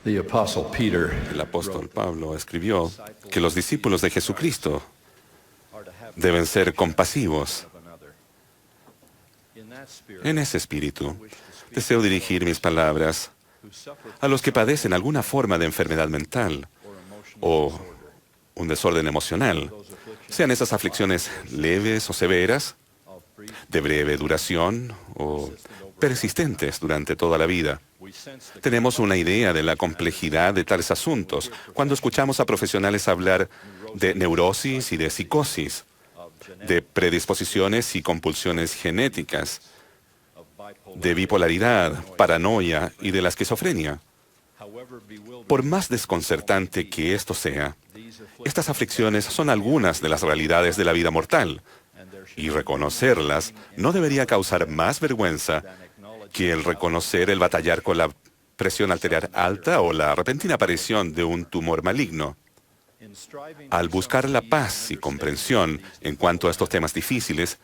The Apostle Peter El apóstol Pablo escribió que los discípulos de Jesucristo deben ser compasivos. En ese espíritu, deseo dirigir mis palabras a los que padecen alguna forma de enfermedad mental o un desorden emocional, sean esas aflicciones leves o severas, de breve duración o persistentes durante toda la vida. Tenemos una idea de la complejidad de tales asuntos cuando escuchamos a profesionales hablar de neurosis y de psicosis, de predisposiciones y compulsiones genéticas, de bipolaridad, paranoia y de la esquizofrenia. Por más desconcertante que esto sea, estas aflicciones son algunas de las realidades de la vida mortal, y reconocerlas no debería causar más vergüenza que el reconocer el batallar con la presión arterial alta o la repentina aparición de un tumor maligno. Al buscar la paz y comprensión en cuanto a estos temas difíciles,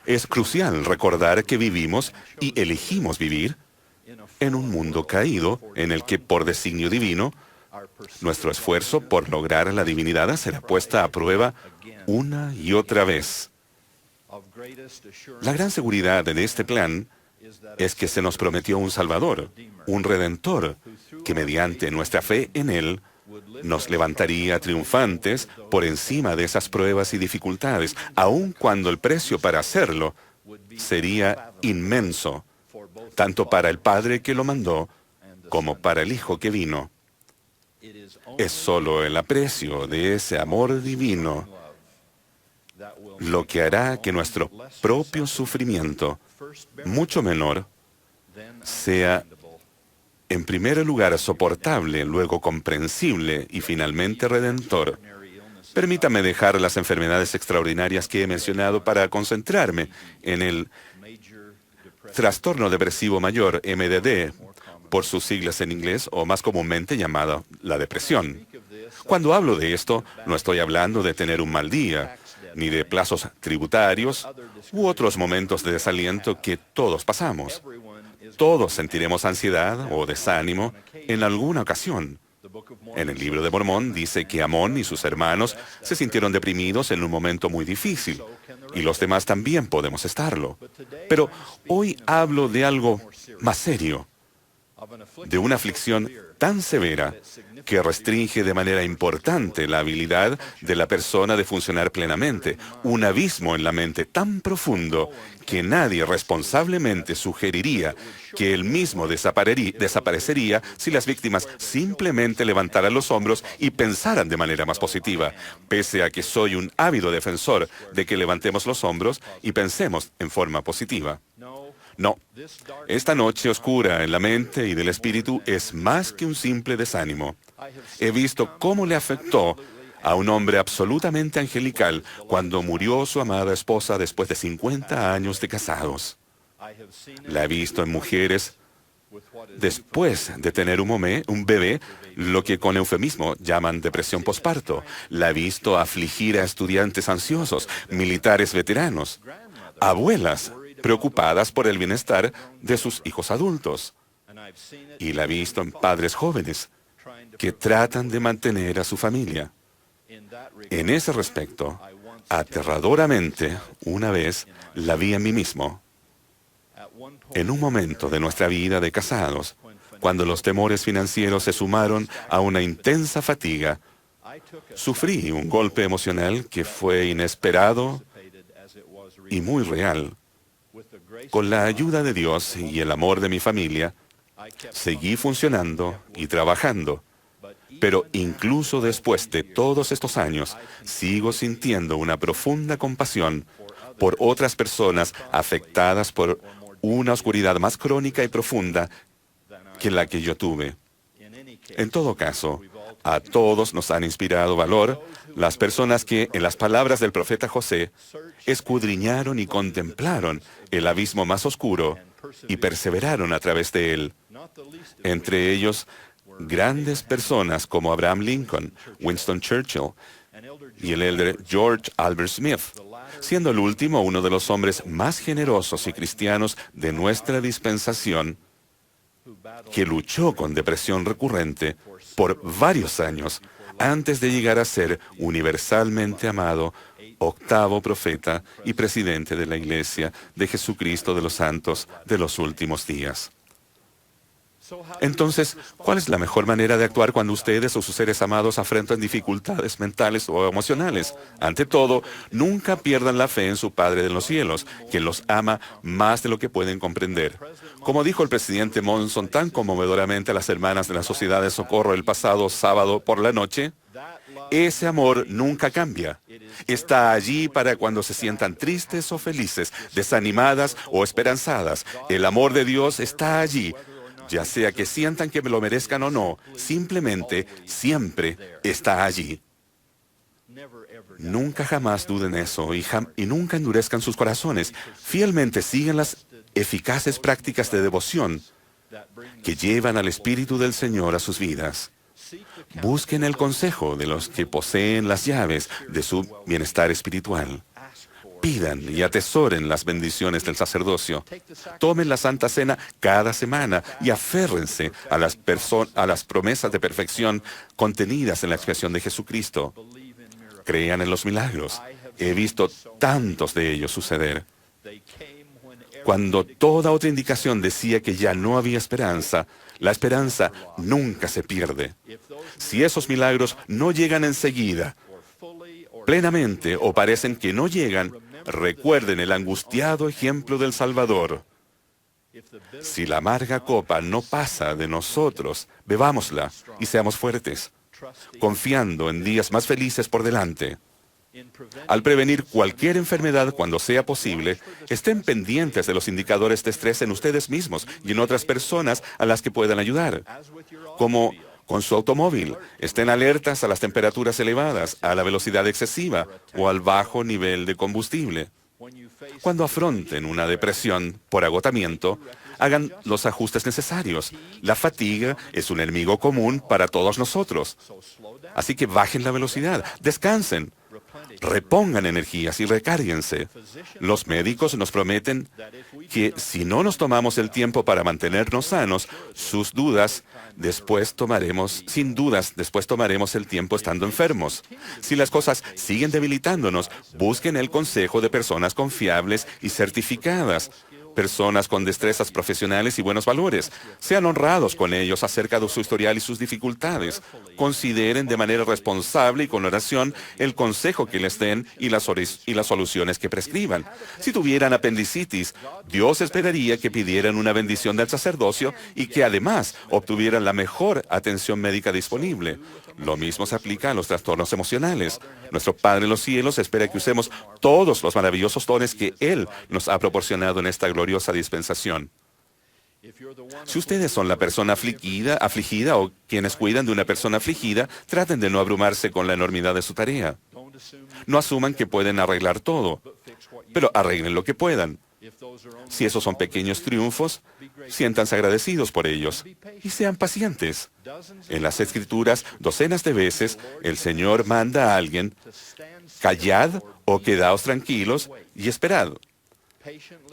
es crucial recordar que vivimos y elegimos vivir en un mundo caído en el que, por designio divino, nuestro esfuerzo por lograr la divinidad será puesta a prueba una y otra vez. La gran seguridad de este plan es que se nos prometió un Salvador, un Redentor, que mediante nuestra fe en Él nos levantaría triunfantes por encima de esas pruebas y dificultades, aun cuando el precio para hacerlo sería inmenso, tanto para el Padre que lo mandó como para el Hijo que vino. Es solo el aprecio de ese amor divino lo que hará que nuestro propio sufrimiento, mucho menor, sea en primer lugar soportable, luego comprensible y finalmente redentor. Permítame dejar las enfermedades extraordinarias que he mencionado para concentrarme en el trastorno depresivo mayor, MDD, por sus siglas en inglés o más comúnmente llamada la depresión. Cuando hablo de esto, no estoy hablando de tener un mal día, ni de plazos tributarios u otros momentos de desaliento que todos pasamos. Todos sentiremos ansiedad o desánimo en alguna ocasión. En el libro de Mormón dice que Amón y sus hermanos se sintieron deprimidos en un momento muy difícil, y los demás también podemos estarlo. Pero hoy hablo de algo más serio, de una aflicción tan severa que restringe de manera importante la habilidad de la persona de funcionar plenamente, un abismo en la mente tan profundo que nadie responsablemente sugeriría que él mismo desaparecería si las víctimas simplemente levantaran los hombros y pensaran de manera más positiva, pese a que soy un ávido defensor de que levantemos los hombros y pensemos en forma positiva. No, esta noche oscura en la mente y del espíritu es más que un simple desánimo. He visto cómo le afectó a un hombre absolutamente angelical cuando murió su amada esposa después de 50 años de casados. La he visto en mujeres después de tener un bebé, lo que con eufemismo llaman depresión posparto. La he visto afligir a estudiantes ansiosos, militares veteranos, abuelas preocupadas por el bienestar de sus hijos adultos. Y la he visto en padres jóvenes que tratan de mantener a su familia. En ese respecto, aterradoramente, una vez la vi en mí mismo. En un momento de nuestra vida de casados, cuando los temores financieros se sumaron a una intensa fatiga, sufrí un golpe emocional que fue inesperado y muy real. Con la ayuda de Dios y el amor de mi familia, seguí funcionando y trabajando. Pero incluso después de todos estos años, sigo sintiendo una profunda compasión por otras personas afectadas por una oscuridad más crónica y profunda que la que yo tuve. En todo caso, a todos nos han inspirado valor las personas que, en las palabras del profeta José, escudriñaron y contemplaron el abismo más oscuro y perseveraron a través de él. Entre ellos, grandes personas como Abraham Lincoln, Winston Churchill y el elder George Albert Smith, siendo el último uno de los hombres más generosos y cristianos de nuestra dispensación, que luchó con depresión recurrente por varios años antes de llegar a ser universalmente amado, octavo profeta y presidente de la Iglesia de Jesucristo de los Santos de los últimos días. Entonces, ¿cuál es la mejor manera de actuar cuando ustedes o sus seres amados afrontan dificultades mentales o emocionales? Ante todo, nunca pierdan la fe en su Padre de los cielos, quien los ama más de lo que pueden comprender. Como dijo el presidente Monson tan conmovedoramente a las hermanas de la Sociedad de Socorro el pasado sábado por la noche, ese amor nunca cambia. Está allí para cuando se sientan tristes o felices, desanimadas o esperanzadas. El amor de Dios está allí, ya sea que sientan que lo merezcan o no, simplemente, siempre está allí. Nunca jamás duden eso y nunca endurezcan sus corazones. Fielmente sigan las eficaces prácticas de devoción que llevan al Espíritu del Señor a sus vidas. Busquen el consejo de los que poseen las llaves de su bienestar espiritual. Pidan y atesoren las bendiciones del sacerdocio. Tomen la Santa Cena cada semana y aférrense a las promesas de perfección contenidas en la expiación de Jesucristo. Crean en los milagros. He visto tantos de ellos suceder. Cuando toda otra indicación decía que ya no había esperanza, la esperanza nunca se pierde. Si esos milagros no llegan enseguida, plenamente o parecen que no llegan, recuerden el angustiado ejemplo del Salvador. Si la amarga copa no pasa de nosotros, bebámosla y seamos fuertes, confiando en días más felices por delante. Al prevenir cualquier enfermedad cuando sea posible, estén pendientes de los indicadores de estrés en ustedes mismos y en otras personas a las que puedan ayudar. Como con su automóvil, estén alertas a las temperaturas elevadas, a la velocidad excesiva o al bajo nivel de combustible. Cuando afronten una depresión por agotamiento, hagan los ajustes necesarios. La fatiga es un enemigo común para todos nosotros. Así que bajen la velocidad, descansen, repongan energías y recárguense. Los médicos nos prometen que si no nos tomamos el tiempo para mantenernos sanos, sin dudas, después tomaremos el tiempo estando enfermos. Si las cosas siguen debilitándonos, busquen el consejo de personas confiables y certificadas, personas con destrezas profesionales y buenos valores. Sean honrados con ellos acerca de su historial y sus dificultades. Consideren de manera responsable y con oración el consejo que les den y las soluciones que prescriban. Si tuvieran apendicitis, Dios esperaría que pidieran una bendición del sacerdocio y que además obtuvieran la mejor atención médica disponible. Lo mismo se aplica a los trastornos emocionales. Nuestro Padre en los cielos espera que usemos todos los maravillosos dones que Él nos ha proporcionado en esta gloriosa dispensación. Si ustedes son la persona afligida o quienes cuidan de una persona afligida, traten de no abrumarse con la enormidad de su tarea. No asuman que pueden arreglar todo, pero arreglen lo que puedan. Si esos son pequeños triunfos, siéntanse agradecidos por ellos y sean pacientes. En las Escrituras, docenas de veces, el Señor manda a alguien: callad o quedaos tranquilos y esperad.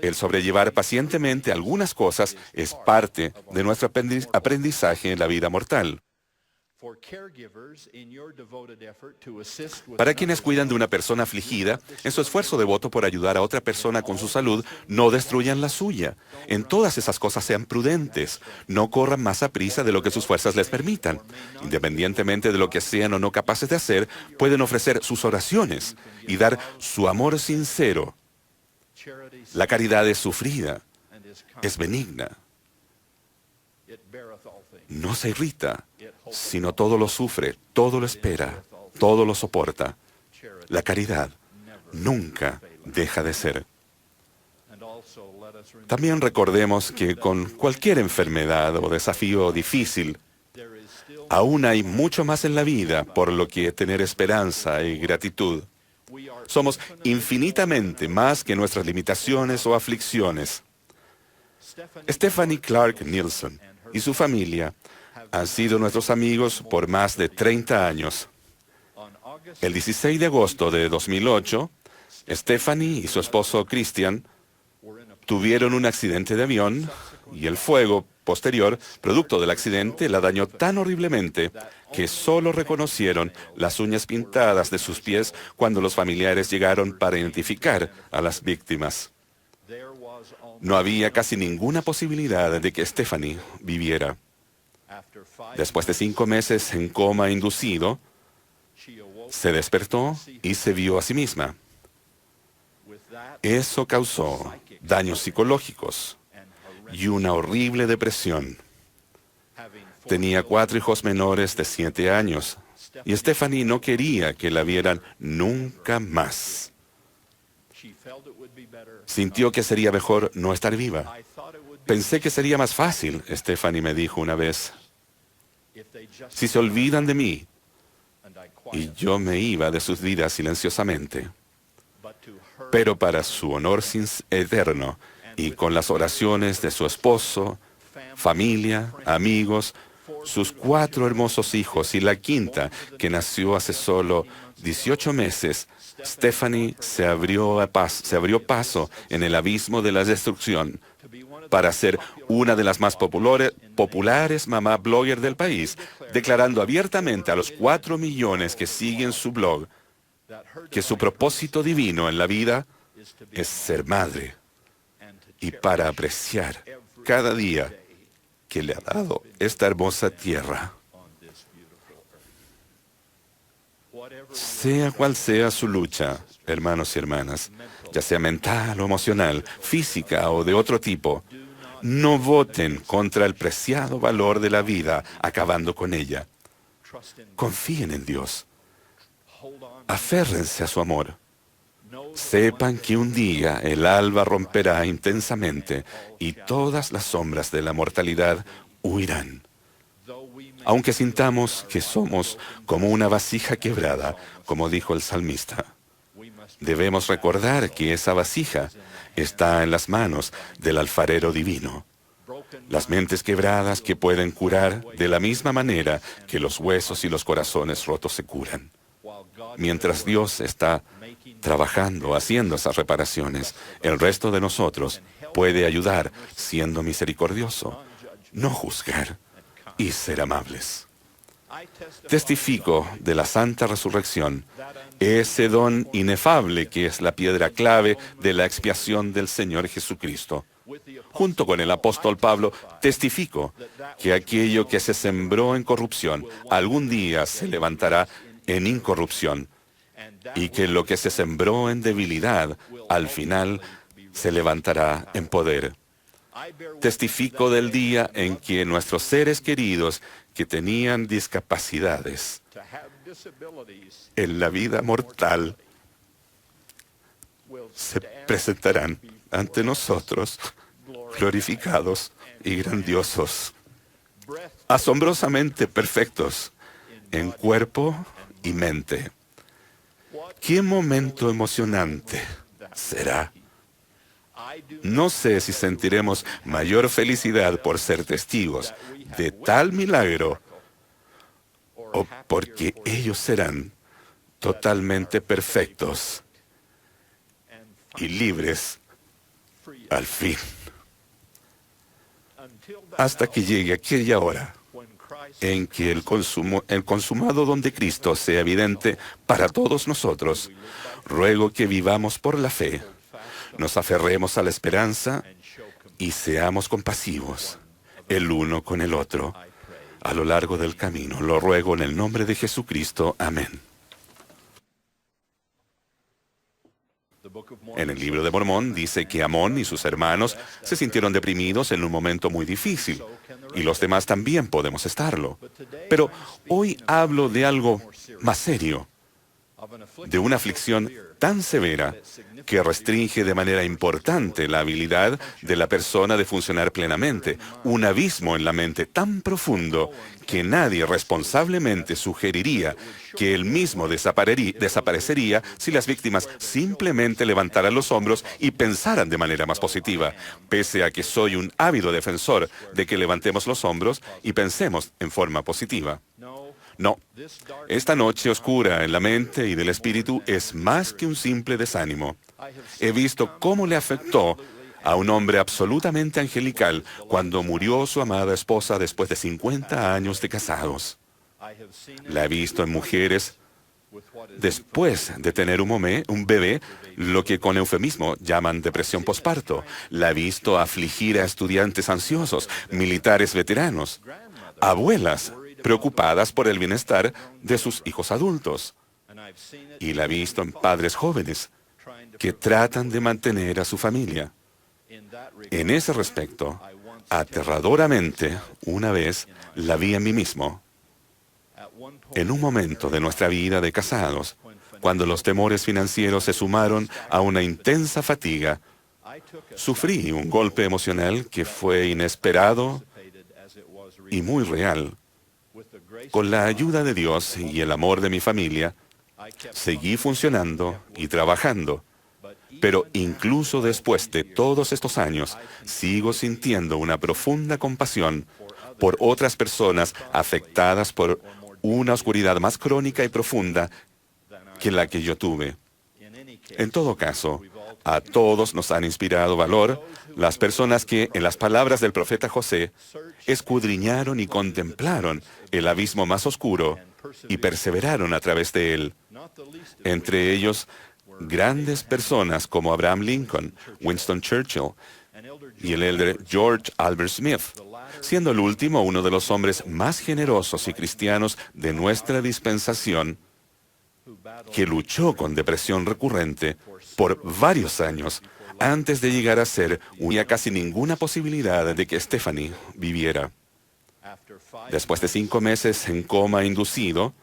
El sobrellevar pacientemente algunas cosas es parte de nuestro aprendizaje en la vida mortal. Para quienes cuidan de una persona afligida, en su esfuerzo devoto por ayudar a otra persona con su salud, no destruyan la suya. En todas esas cosas sean prudentes. No corran más a prisa de lo que sus fuerzas les permitan. Independientemente de lo que sean o no capaces de hacer, pueden ofrecer sus oraciones y dar su amor sincero. La caridad es sufrida, es benigna. No se irrita, sino todo lo sufre, todo lo espera, todo lo soporta. La caridad nunca deja de ser. También recordemos que con cualquier enfermedad o desafío difícil, aún hay mucho más en la vida por lo que tener esperanza y gratitud. Somos infinitamente más que nuestras limitaciones o aflicciones. Stephanie Clark Nielsen y su familia han sido nuestros amigos por más de 30 años. El 16 de agosto de 2008, Stephanie y su esposo Christian tuvieron un accidente de avión y el fuego posterior, producto del accidente, la dañó tan horriblemente que solo reconocieron las uñas pintadas de sus pies cuando los familiares llegaron para identificar a las víctimas. No había casi ninguna posibilidad de que Stephanie viviera. Después de 5 meses en coma inducido, se despertó y se vio a sí misma. Eso causó daños psicológicos y una horrible depresión. Tenía 4 hijos menores de 7 años y Stephanie no quería que la vieran nunca más. Sintió que sería mejor no estar viva. Pensé que sería más fácil, Stephanie me dijo una vez, si se olvidan de mí. Y yo me iba de sus vidas silenciosamente. Pero para su honor eterno y con las oraciones de su esposo, familia, amigos, sus 4 hermosos hijos y la quinta, que nació hace solo 18 meses, Stephanie se abrió paso en el abismo de la destrucción para ser una de las más populares mamá blogger del país, declarando abiertamente a los 4 millones que siguen su blog que su propósito divino en la vida es ser madre y para apreciar cada día que le ha dado esta hermosa tierra. Sea cual sea su lucha, hermanos y hermanas, ya sea mental o emocional, física o de otro tipo, no voten contra el preciado valor de la vida acabando con ella. Confíen en Dios. Aférrense a su amor. Sepan que un día el alba romperá intensamente y todas las sombras de la mortalidad huirán. Aunque sintamos que somos como una vasija quebrada, como dijo el salmista, debemos recordar que esa vasija está en las manos del alfarero divino. Las mentes quebradas que pueden curar de la misma manera que los huesos y los corazones rotos se curan. Mientras Dios está trabajando, haciendo esas reparaciones, el resto de nosotros puede ayudar siendo misericordioso, no juzgar y ser amables. Testifico de la santa resurrección, ese don inefable que es la piedra clave de la expiación del Señor Jesucristo. Junto con el apóstol Pablo, testifico que aquello que se sembró en corrupción algún día se levantará en incorrupción y que lo que se sembró en debilidad al final se levantará en poder. Testifico del día en que nuestros seres queridos que tenían discapacidades en la vida mortal se presentarán ante nosotros glorificados y grandiosos, asombrosamente perfectos en cuerpo y mente. ¡Qué momento emocionante será! No sé si sentiremos mayor felicidad por ser testigos de tal milagro o porque ellos serán totalmente perfectos y libres al fin. Hasta que llegue aquella hora en que el consumado don de Cristo sea evidente para todos nosotros, ruego que vivamos por la fe, nos aferremos a la esperanza y seamos compasivos el uno con el otro a lo largo del camino. Lo ruego en el nombre de Jesucristo. Amén. En el libro de Mormón dice que Amón y sus hermanos se sintieron deprimidos en un momento muy difícil, y los demás también podemos estarlo. Pero hoy hablo de algo más serio, de una aflicción tan severa que restringe de manera importante la habilidad de la persona de funcionar plenamente, un abismo en la mente tan profundo que nadie responsablemente sugeriría que él mismo desaparecería si las víctimas simplemente levantaran los hombros y pensaran de manera más positiva, pese a que soy un ávido defensor de que levantemos los hombros y pensemos en forma positiva. No, esta noche oscura en la mente y del espíritu es más que un simple desánimo. He visto cómo le afectó a un hombre absolutamente angelical cuando murió su amada esposa después de 50 años de casados. La he visto en mujeres después de tener un bebé, lo que con eufemismo llaman depresión posparto. La he visto afligir a estudiantes ansiosos, militares veteranos, abuelas preocupadas por el bienestar de sus hijos adultos. Y la he visto en padres jóvenes que tratan de mantener a su familia. En ese respecto, aterradoramente, una vez la vi en mí mismo. En un momento de nuestra vida de casados, cuando los temores financieros se sumaron a una intensa fatiga, sufrí un golpe emocional que fue inesperado y muy real. Con la ayuda de Dios y el amor de mi familia, seguí funcionando y trabajando. Pero incluso después de todos estos años, sigo sintiendo una profunda compasión por otras personas afectadas por una oscuridad más crónica y profunda que la que yo tuve. En todo caso, a todos nos han inspirado valor las personas que, en las palabras del profeta José, escudriñaron y contemplaron el abismo más oscuro y perseveraron a través de él. Entre ellos, grandes personas como Abraham Lincoln, Winston Churchill y el elder George Albert Smith, siendo el último uno de los hombres más generosos y cristianos de nuestra dispensación, que luchó con depresión recurrente por varios años antes de llegar a ser una casi ninguna posibilidad de que Stephanie viviera. Después de 5 meses en coma inducido,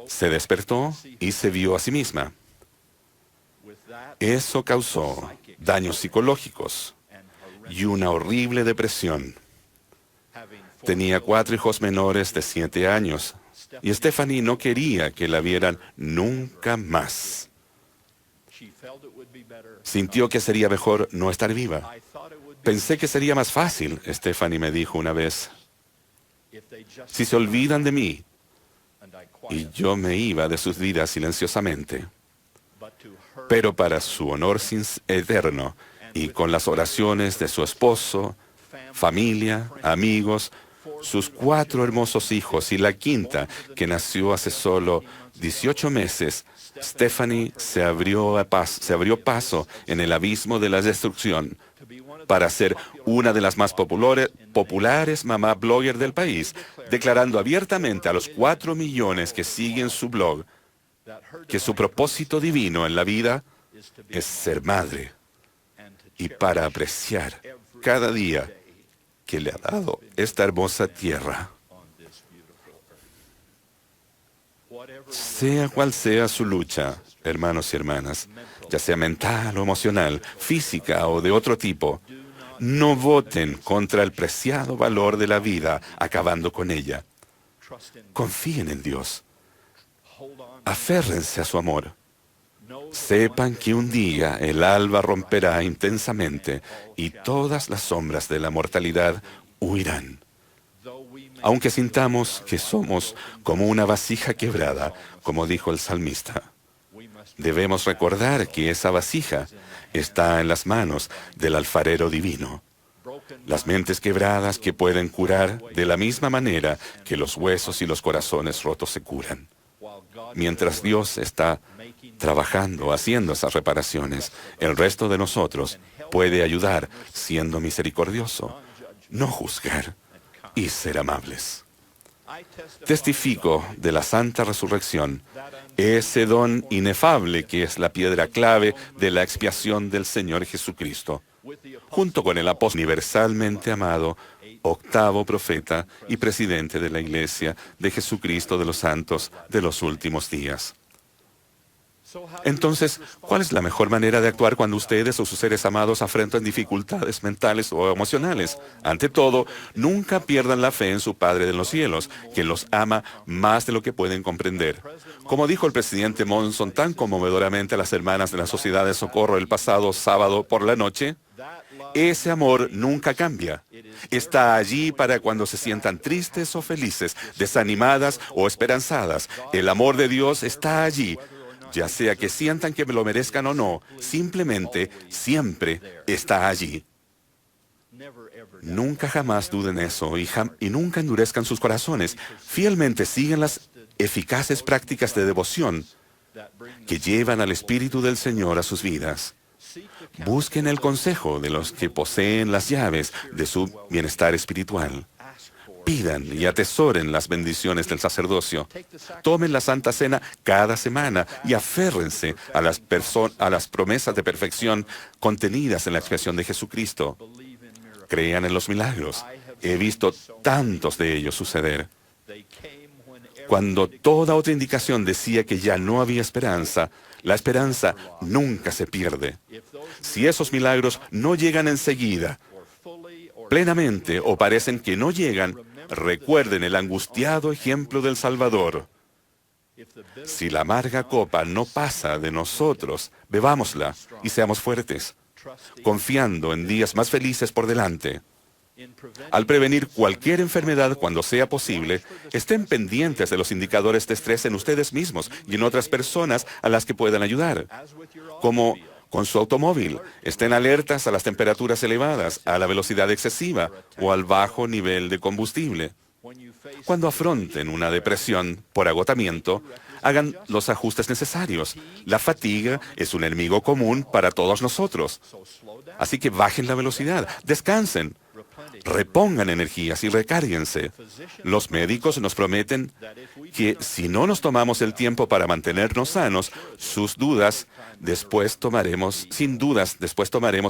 se despertó y se vio a sí misma. Eso causó daños psicológicos y una horrible depresión. Tenía 4 hijos menores de 7 años y Stephanie no quería que la vieran nunca más. Sintió que sería mejor no estar viva. Pensé que sería más fácil, Stephanie me dijo una vez, si se olvidan de mí. Y yo me iba de sus vidas silenciosamente. Pero para su honor eterno y con las oraciones de su esposo, familia, amigos, sus 4 hermosos hijos y la quinta, que nació hace solo 18 meses, Stephanie se abrió paso en el abismo de la destrucción para ser una de las más populares mamá blogger del país, declarando abiertamente a los 4 millones que siguen su blog que su propósito divino en la vida es ser madre y para apreciar cada día que le ha dado esta hermosa tierra. Sea cual sea su lucha, hermanos y hermanas, ya sea mental o emocional, física o de otro tipo, no voten contra el preciado valor de la vida acabando con ella. Confíen en Dios. Aférrense a su amor. Sepan que un día el alba romperá intensamente y todas las sombras de la mortalidad huirán. Aunque sintamos que somos como una vasija quebrada, como dijo el salmista, debemos recordar que esa vasija está en las manos del alfarero divino. Las mentes quebradas que pueden curar de la misma manera que los huesos y los corazones rotos se curan. Mientras Dios está trabajando, haciendo esas reparaciones, el resto de nosotros puede ayudar siendo misericordioso, no juzgar y ser amables. Testifico de la santa resurrección, ese don inefable que es la piedra clave de la expiación del Señor Jesucristo, junto con el apóstol universalmente amado, octavo profeta y presidente de la Iglesia de Jesucristo de los Santos de los últimos días. Entonces, ¿cuál es la mejor manera de actuar cuando ustedes o sus seres amados afrontan dificultades mentales o emocionales? Ante todo, nunca pierdan la fe en su Padre de los cielos, quien los ama más de lo que pueden comprender. Como dijo el presidente Monson tan conmovedoramente a las hermanas de la Sociedad de Socorro el pasado sábado por la noche, ese amor nunca cambia. Está allí para cuando se sientan tristes o felices, desanimadas o esperanzadas. El amor de Dios está allí, ya sea que sientan que me lo merezcan o no, simplemente siempre está allí. Nunca jamás duden eso y nunca endurezcan sus corazones. Fielmente sigan las eficaces prácticas de devoción que llevan al Espíritu del Señor a sus vidas. Busquen el consejo de los que poseen las llaves de su bienestar espiritual. Pidan y atesoren las bendiciones del sacerdocio. Tomen la Santa Cena cada semana y aférrense a las promesas de perfección contenidas en la expiación de Jesucristo. Crean en los milagros. He visto tantos de ellos suceder. Cuando toda otra indicación decía que ya no había esperanza, la esperanza nunca se pierde. Si esos milagros no llegan enseguida, plenamente, o parecen que no llegan, recuerden el angustiado ejemplo del Salvador. Si la amarga copa no pasa de nosotros, bebámosla y seamos fuertes, confiando en días más felices por delante. Al prevenir cualquier enfermedad cuando sea posible, estén pendientes de los indicadores de estrés en ustedes mismos y en otras personas a las que puedan ayudar. Como con su automóvil, estén alertas a las temperaturas elevadas, a la velocidad excesiva o al bajo nivel de combustible. Cuando afronten una depresión por agotamiento, hagan los ajustes necesarios. La fatiga es un enemigo común para todos nosotros. Así que bajen la velocidad, descansen, repongan energías y recárguense. Los médicos nos prometen que si no nos tomamos el tiempo para mantenernos sanos, sin dudas, después tomaremos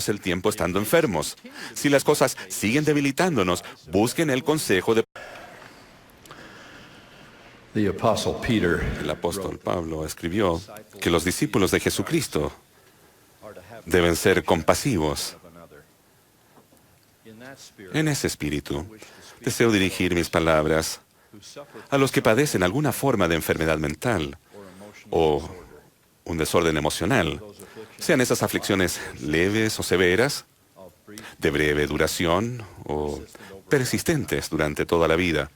el tiempo estando enfermos. Si las cosas siguen debilitándonos, busquen el consejo de... El apóstol Pablo escribió que los discípulos de Jesucristo deben ser compasivos. En ese espíritu, deseo dirigir mis palabras a los que padecen alguna forma de enfermedad mental o un desorden emocional, sean esas aflicciones leves o severas, de breve duración o persistentes durante toda la vida.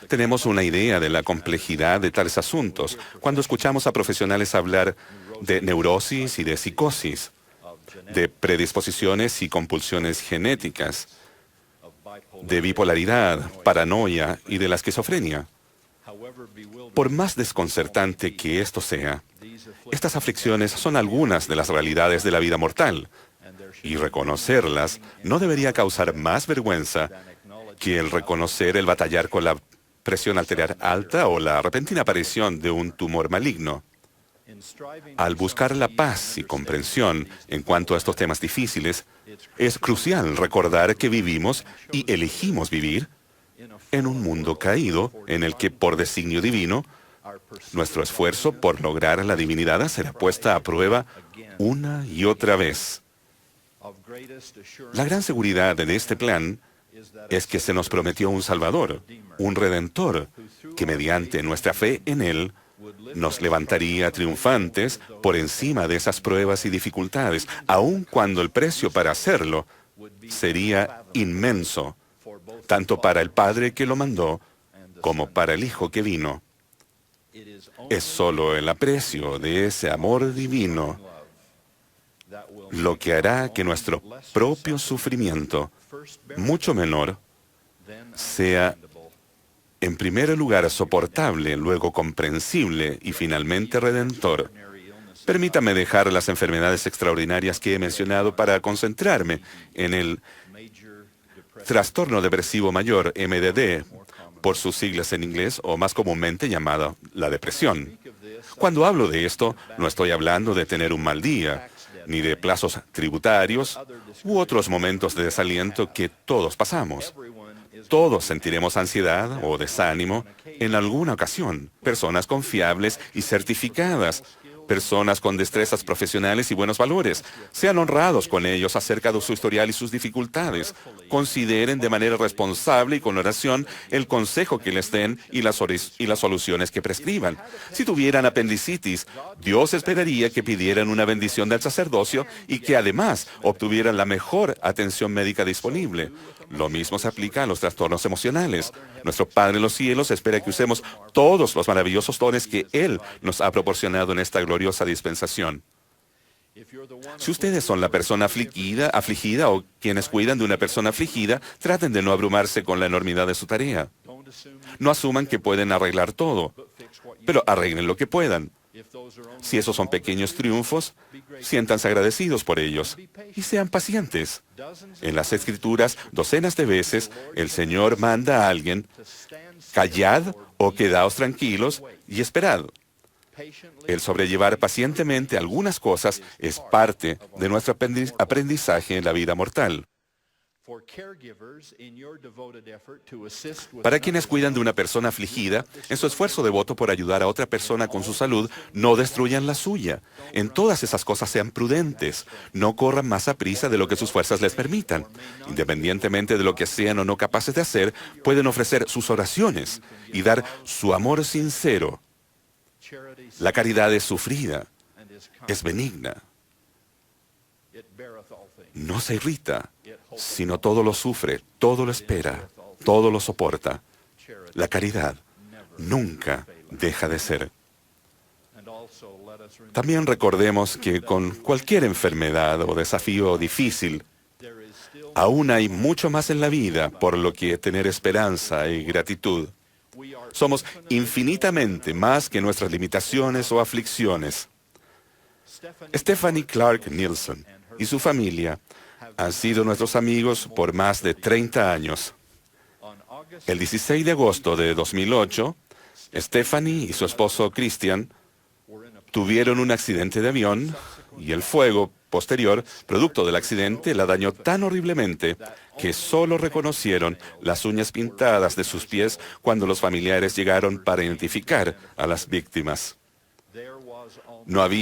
Tenemos una idea de la complejidad de tales asuntos cuando escuchamos a profesionales hablar de neurosis y de psicosis, de predisposiciones y compulsiones genéticas, de bipolaridad, paranoia y de la esquizofrenia. Por más desconcertante que esto sea, estas aflicciones son algunas de las realidades de la vida mortal, y reconocerlas no debería causar más vergüenza que el reconocer el batallar con la presión arterial alta o la repentina aparición de un tumor maligno. Al buscar la paz y comprensión en cuanto a estos temas difíciles, es crucial recordar que vivimos y elegimos vivir en un mundo caído en el que, por designio divino, nuestro esfuerzo por lograr la divinidad será puesta a prueba una y otra vez. La gran seguridad de este plan es que se nos prometió un Salvador, un Redentor, que mediante nuestra fe en Él nos levantaría triunfantes por encima de esas pruebas y dificultades, aun cuando el precio para hacerlo sería inmenso, tanto para el Padre que lo mandó como para el Hijo que vino. Es solo el aprecio de ese amor divino lo que hará que nuestro propio sufrimiento, mucho menor, sea en primer lugar soportable, luego comprensible y finalmente redentor. Permítame dejar las enfermedades extraordinarias que he mencionado para concentrarme en el trastorno depresivo mayor, MDD, por sus siglas en inglés, o más comúnmente llamada la depresión. Cuando hablo de esto, no estoy hablando de tener un mal día, ni de plazos tributarios u otros momentos de desaliento que todos pasamos. Todos sentiremos ansiedad o desánimo en alguna ocasión. Personas confiables y certificadas, personas con destrezas profesionales y buenos valores. Sean honrados con ellos acerca de su historial y sus dificultades. Consideren de manera responsable y con oración el consejo que les den y las soluciones que prescriban. Si tuvieran apendicitis, Dios esperaría que pidieran una bendición del sacerdocio y que además obtuvieran la mejor atención médica disponible. Lo mismo se aplica a los trastornos emocionales. Nuestro Padre en los cielos espera que usemos todos los maravillosos dones que Él nos ha proporcionado en esta gloriosa dispensación. Si ustedes son la persona afligida o quienes cuidan de una persona afligida, traten de no abrumarse con la enormidad de su tarea. No asuman que pueden arreglar todo, pero arreglen lo que puedan. Si esos son pequeños triunfos, siéntanse agradecidos por ellos y sean pacientes. En las Escrituras, docenas de veces, el Señor manda a alguien: callad o quedaos tranquilos y esperad. El sobrellevar pacientemente algunas cosas es parte de nuestro aprendizaje en la vida mortal. Para quienes cuidan de una persona afligida, en su esfuerzo devoto por ayudar a otra persona con su salud, no destruyan la suya. En todas esas cosas sean prudentes. No corran más a prisa de lo que sus fuerzas les permitan. Independientemente de lo que sean o no capaces de hacer, pueden ofrecer sus oraciones y dar su amor sincero. La caridad es sufrida, es benigna. No se irrita, sino todo lo sufre, todo lo espera, todo lo soporta. La caridad nunca deja de ser. También recordemos que con cualquier enfermedad o desafío difícil, aún hay mucho más en la vida por lo que tener esperanza y gratitud. Somos infinitamente más que nuestras limitaciones o aflicciones. Stephanie Clark Nielsen y su familia han sido nuestros amigos por más de 30 años. El 16 de agosto de 2008, Stephanie y su esposo Christian tuvieron un accidente de avión y el fuego posterior, producto del accidente, la dañó tan horriblemente que solo reconocieron las uñas pintadas de sus pies cuando los familiares llegaron para identificar a las víctimas. No había